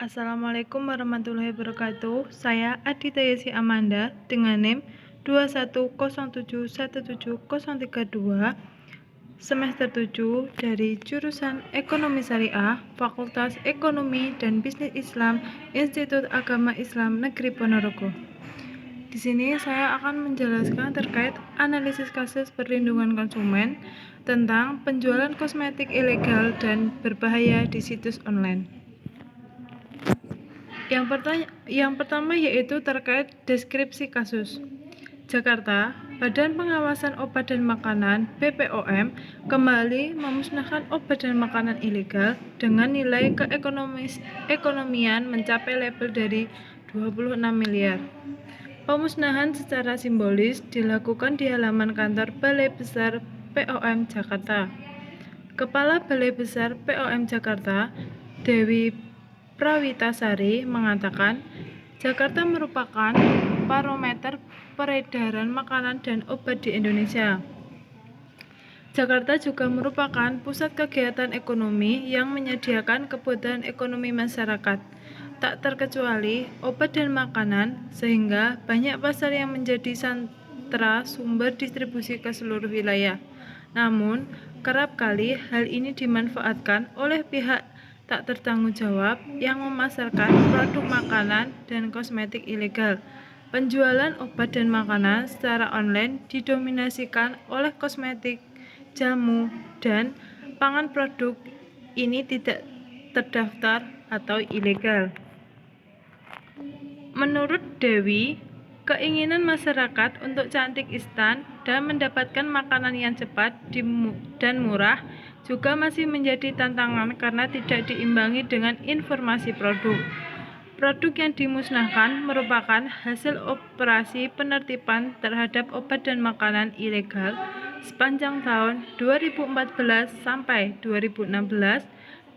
Assalamualaikum warahmatullahi wabarakatuh. Saya Adita Yesi Amanda dengan NIM 2107170032 semester 7 dari jurusan Ekonomi Syariah, Fakultas Ekonomi dan Bisnis Islam, Institut Agama Islam Negeri Ponorogo. Di sini saya akan menjelaskan terkait analisis kasus perlindungan konsumen tentang penjualan kosmetik ilegal dan berbahaya di situs online. Yang pertama yaitu terkait deskripsi kasus. Jakarta, Badan Pengawasan Obat dan Makanan (BPOM) kembali memusnahkan obat dan makanan ilegal dengan nilai keekonomian mencapai lebih dari 26 miliar. Pemusnahan secara simbolis dilakukan di halaman kantor Balai Besar POM Jakarta. Kepala Balai Besar POM Jakarta, Dewi Prawitasari mengatakan, Jakarta merupakan barometer peredaran makanan dan obat di Indonesia. Jakarta juga merupakan pusat kegiatan ekonomi yang menyediakan kebutuhan ekonomi masyarakat, tak terkecuali obat dan makanan, sehingga banyak pasar yang menjadi sentra sumber distribusi ke seluruh wilayah. Namun, kerap kali hal ini dimanfaatkan oleh pihak tak bertanggung jawab yang memasarkan produk makanan dan kosmetik ilegal. Penjualan obat dan makanan secara online didominasikan oleh kosmetik, jamu, dan pangan. Produk ini tidak terdaftar atau ilegal. Menurut Dewi, keinginan masyarakat untuk cantik instan dan mendapatkan makanan yang cepat dan murah juga masih menjadi tantangan karena tidak diimbangi dengan informasi produk. Produk yang dimusnahkan merupakan hasil operasi penertiban terhadap obat dan makanan ilegal sepanjang tahun 2014 sampai 2016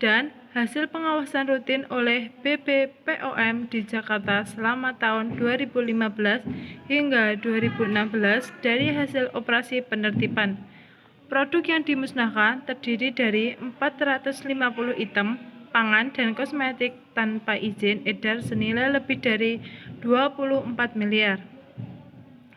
dan hasil pengawasan rutin oleh BPPOM di Jakarta selama tahun 2015 hingga 2016 dari hasil operasi penertiban. Produk yang dimusnahkan terdiri dari 450 item pangan dan kosmetik tanpa izin edar senilai lebih dari 24 miliar.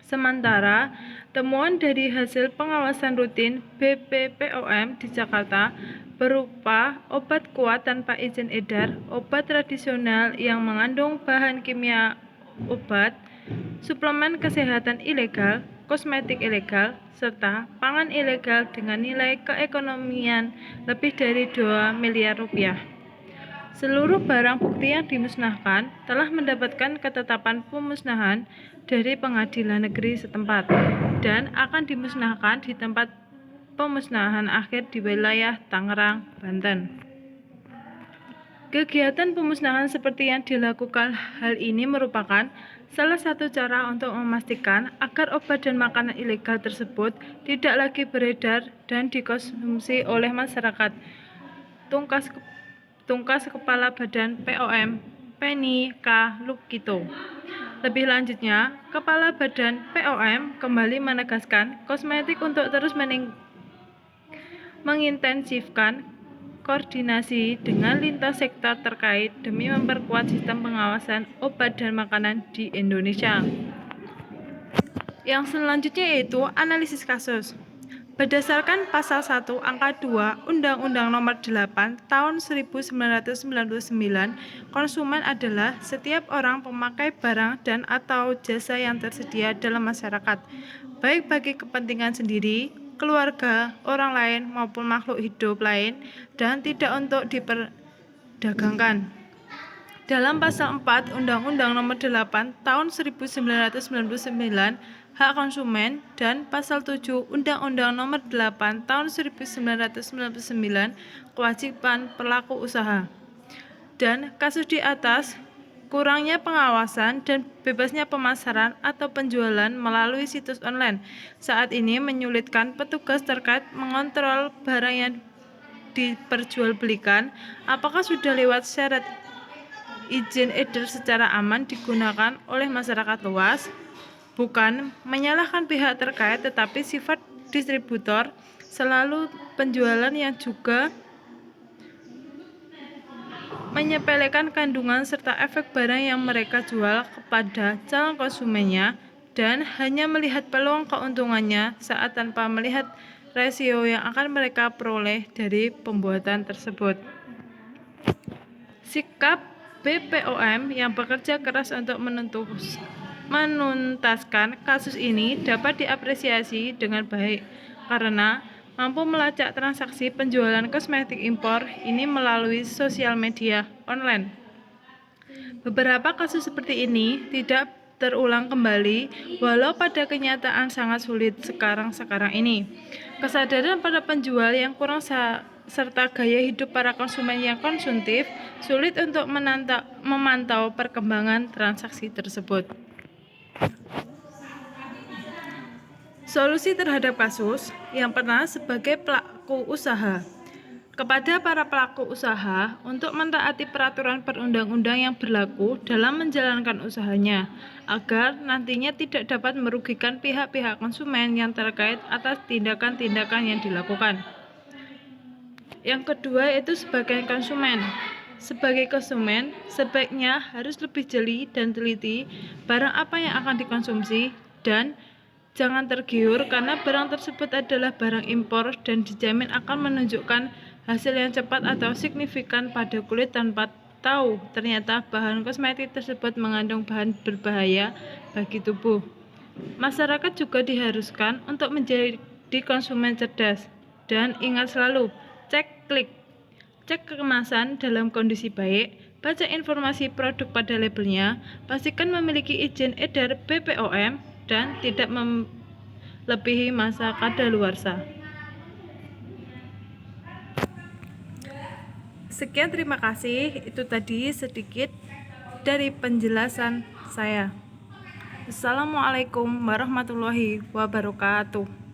Sementara, temuan dari hasil pengawasan rutin BPPOM di Jakarta berupa obat kuat tanpa izin edar, obat tradisional yang mengandung bahan kimia obat, suplemen kesehatan ilegal, kosmetik ilegal, serta pangan ilegal dengan nilai keekonomian lebih dari 2 miliar rupiah. Seluruh barang bukti yang dimusnahkan telah mendapatkan ketetapan pemusnahan dari pengadilan negeri setempat dan akan dimusnahkan di tempat pemusnahan akhir di wilayah Tangerang, Banten. Kegiatan pemusnahan seperti yang dilakukan hal ini merupakan salah satu cara untuk memastikan agar obat dan makanan ilegal tersebut tidak lagi beredar dan dikonsumsi oleh masyarakat. Tungkas Kepala Badan POM, Penny K. Lukito. Lebih lanjutnya, Kepala Badan POM kembali menegaskan kosmetik untuk terus mengintensifkan koordinasi dengan lintas sektor terkait demi memperkuat sistem pengawasan obat dan makanan di Indonesia. Yang selanjutnya yaitu analisis kasus. Berdasarkan pasal 1 angka 2 Undang-Undang Nomor 8 Tahun 1999, konsumen adalah setiap orang pemakai barang dan atau jasa yang tersedia dalam masyarakat, baik bagi kepentingan sendiri, keluarga, orang lain maupun makhluk hidup lain dan tidak untuk diperdagangkan. Dalam pasal 4 Undang-Undang Nomor 8 Tahun 1999 hak konsumen dan pasal 7 Undang-Undang Nomor 8 Tahun 1999 kewajiban pelaku usaha. Dan kasus di atas, kurangnya pengawasan dan bebasnya pemasaran atau penjualan melalui situs online saat ini menyulitkan petugas terkait mengontrol barang yang diperjualbelikan apakah sudah lewat syarat izin edar secara aman digunakan oleh masyarakat luas. Bukan menyalahkan pihak terkait, tetapi sifat distributor selalu penjualan yang juga menyepelekan kandungan serta efek barang yang mereka jual kepada calon konsumennya, dan hanya melihat peluang keuntungannya saat tanpa melihat rasio yang akan mereka peroleh dari pembuatan tersebut. Sikap BPOM yang bekerja keras untuk menuntaskan kasus ini dapat diapresiasi dengan baik karena mampu melacak transaksi penjualan kosmetik impor ini melalui sosial media online. Beberapa kasus seperti ini tidak terulang kembali, walau pada kenyataan sangat sulit sekarang ini. Kesadaran para penjual yang kurang serta gaya hidup para konsumen yang konsumtif sulit untuk memantau perkembangan transaksi tersebut. Solusi terhadap kasus yang pernah sebagai pelaku usaha. Kepada para pelaku usaha untuk mentaati peraturan perundang-undang yang berlaku dalam menjalankan usahanya, agar nantinya tidak dapat merugikan pihak-pihak konsumen yang terkait atas tindakan-tindakan yang dilakukan. Yang kedua yaitu sebagai konsumen. Sebagai konsumen, sebaiknya harus lebih jeli dan teliti barang apa yang akan dikonsumsi dan jangan tergiur karena barang tersebut adalah barang impor dan dijamin akan menunjukkan hasil yang cepat atau signifikan pada kulit tanpa tahu ternyata bahan kosmetik tersebut mengandung bahan berbahaya bagi tubuh. Masyarakat juga diharuskan untuk menjadi konsumen cerdas dan ingat selalu cek kemasan dalam kondisi baik, baca informasi produk pada labelnya, pastikan memiliki izin edar BPOM dan tidak melebihi masa kadaluarsa. Sekian, terima kasih. Itu tadi sedikit dari penjelasan saya. Assalamualaikum warahmatullahi wabarakatuh.